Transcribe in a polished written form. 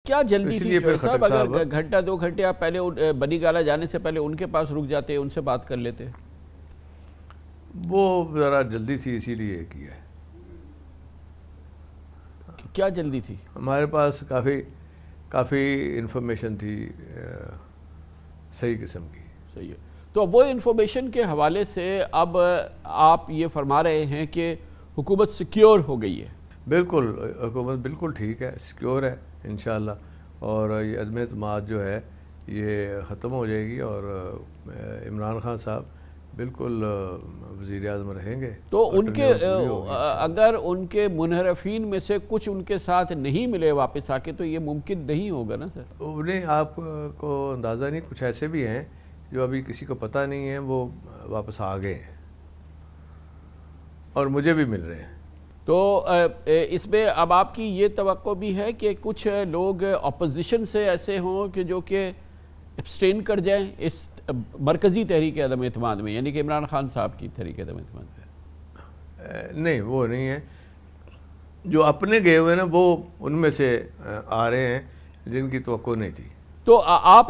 کیا جلدی تھی جو صاحب؟ اگر گھنٹہ 2 گھنٹے آپ پہلے بنی گالہ جانے سے پہلے ان کے پاس رک جاتے، ان سے بات کر لیتے؟ وہ ذرا جلدی تھی، اسی لیے کیا ہے۔ کیا جلدی تھی؟ ہمارے پاس کافی انفارمیشن تھی صحیح قسم کی۔ صحیح ہے۔ تو وہ انفارمیشن کے حوالے سے اب آپ یہ فرما رہے ہیں کہ حکومت سیکیور ہو گئی ہے؟ بالکل، حکومت بالکل ٹھیک ہے، سیکیور ہے انشاءاللہ، اور یہ عدم اعتماد جو ہے یہ ختم ہو جائے گی، اور عمران خان صاحب بالکل وزیر اعظم رہیں گے۔ تو ان کے اگر ان کے منحرفین میں سے کچھ ان کے ساتھ نہیں ملے واپس آ کے تو یہ ممکن نہیں ہوگا نا سر؟ انہیں آپ کو اندازہ نہیں، کچھ ایسے بھی ہیں جو ابھی کسی کو پتہ نہیں ہے، وہ واپس آ گئے ہیں اور مجھے بھی مل رہے ہیں۔ تو اس میں اب آپ کی یہ توقع بھی ہے کہ کچھ لوگ اپوزیشن سے ایسے ہوں کہ جو کہ ابسٹین کر جائیں اس مرکزی تحریک عدم اعتماد میں، یعنی کہ عمران خان صاحب کی تحریک عدم اعتماد میں؟ نہیں، وہ نہیں ہے۔ جو اپنے گئے ہوئے نا وہ ان میں سے آ رہے ہیں جن کی توقع نہیں تھی۔ تو آپ